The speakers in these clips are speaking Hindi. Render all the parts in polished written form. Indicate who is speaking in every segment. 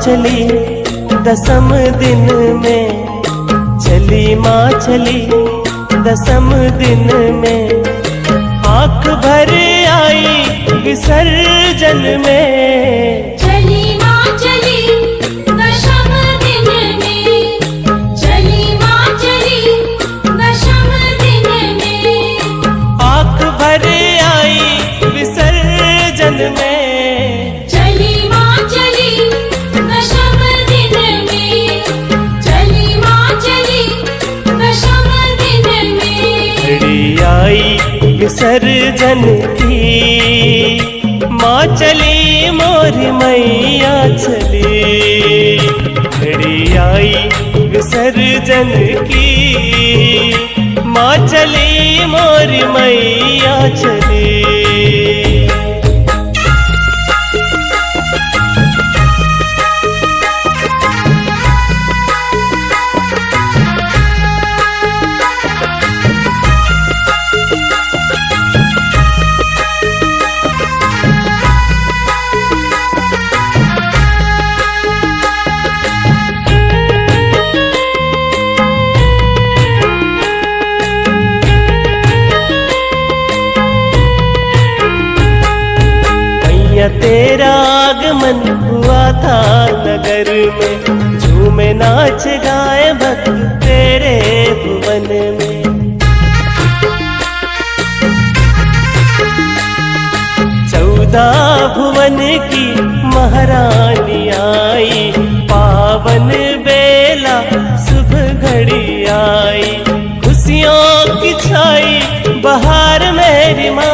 Speaker 1: चली दसम दिन में, चली माँ चली दसम दिन में, आँख भर आई विसर्जन में।
Speaker 2: चली माँ चली दशम दिन में, चली माँ चली दशम दिन में,
Speaker 1: आँख भर आई विसर्जन में।
Speaker 2: चली माँ चली दशम दिन में, चली माँ चली दशम दिन में।
Speaker 1: घड़ी आई विसर्जन की, माँ चली मोरी मैया चली। घड़ी आई विसर्जन की, माँ चली मोरी मैया चली। तेरा आगमन हुआ था नगर में, झूमे नाच गाए भक्त तेरे भुवन में। 14 भुवन की महारानी आई, पावन बेला शुभ घड़ी आई। खुशियों की छाई बहार मेरी माँ,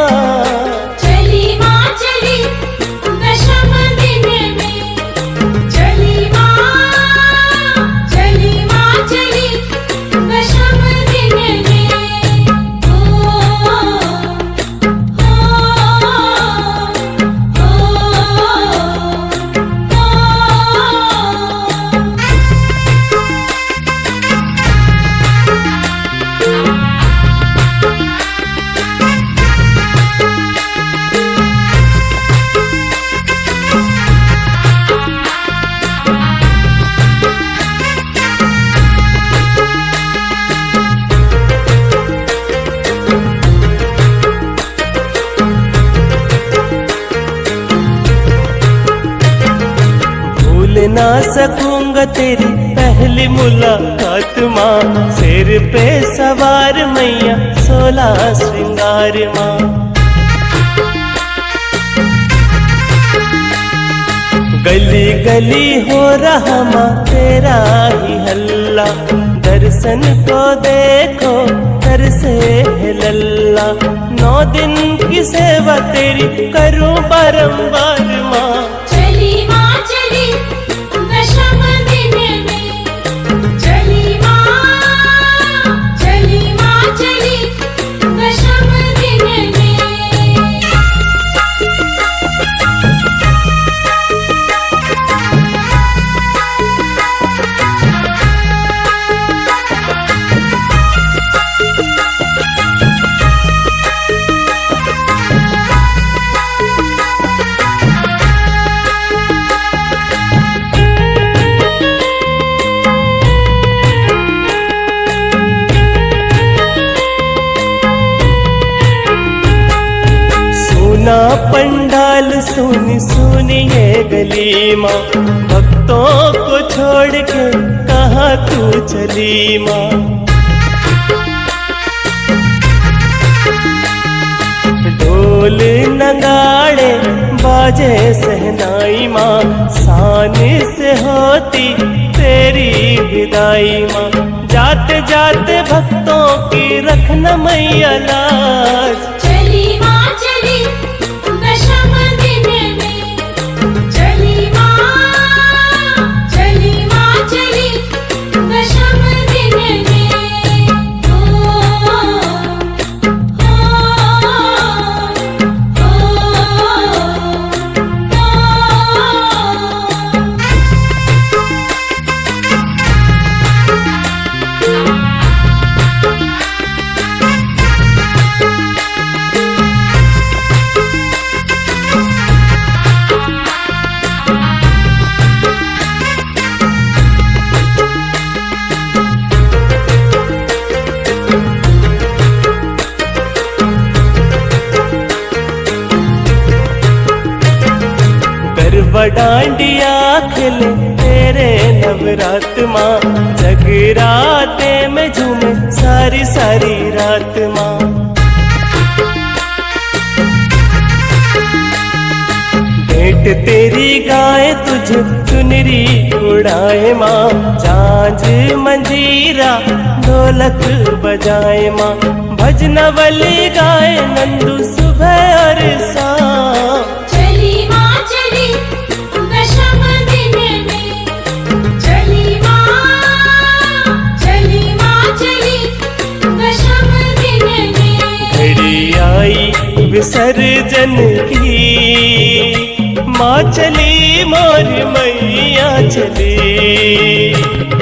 Speaker 1: ना सकूंगा तेरी पहली मुलाकात माँ। सिर पे सवार मैया 16 श्रृंगार माँ। गली गली हो रहा माँ तेरा ही हल्ला, दर्शन को देखो कर से है लल्ला। 9 दिन की सेवा तेरी करूं बारंबार माँ।
Speaker 2: चली माँ चली दशम दिन में, चली माँ चली दशम दिन में।
Speaker 1: पंडाल सुनी सुनी ये गली माँ, भक्तों को छोड़ के कहाँ तू चली माँ। ढोल नगाड़े बाजे सहनाई माँ, शान से होती तेरी विदाई माँ। जाते जाते भक्तों की रखना मैया लाज।
Speaker 2: चली माँ चली दशम दिन में, चली माँ चली दशम दिन में।
Speaker 1: डांडिया खेले तेरे नवरात माँ, जगराते में झूमे सारी सारी रात माँ। भेंट तेरी गाए तुझे चुनरी उड़ाए माँ, झांझ मंजीरा ढोलक बजाए माँ, भजनवली गाए नंदू सुबह और शाम।
Speaker 2: चली माँ चली दशम दिन में, चली माँ चली दशम दिन में।
Speaker 1: घड़ी आई विसर्जन की, माँ चली मोर मैया चली।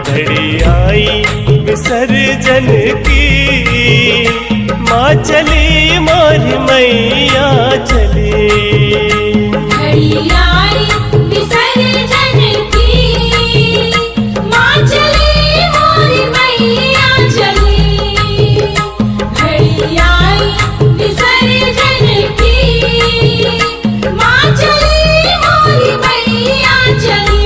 Speaker 1: घड़ी आई विसर्जन की, माँ चली मोर मैया चली।
Speaker 2: घड़ी आई विसर्जन की, माँ चली मोर मैया चली। घड़ी आई विसर्जन की, माँ चली मोर मैया चली।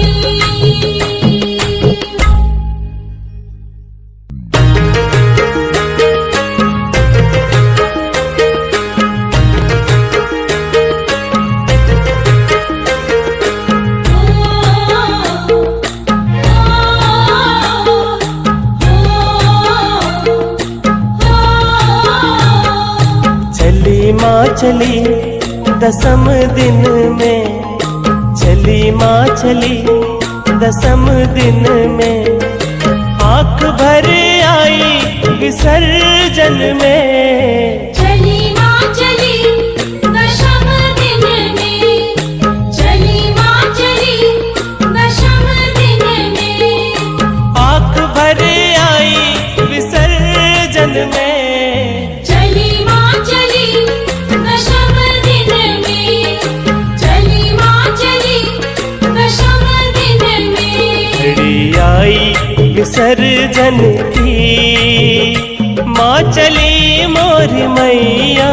Speaker 1: माँ चली दसम दिन में, चली माँ चली दसम दिन में, आँख भर आई विसर्जन में।
Speaker 2: चली माँ चली दशम दिन में, चली माँ चली दशम दिन में,
Speaker 1: आँख भर आई विसर्जन में।
Speaker 2: चली माँ चली दशम दिन में, चली माँ चली दशम दिन में।
Speaker 1: घड़ी आई विसर्जन की, माँ चली मोर मैया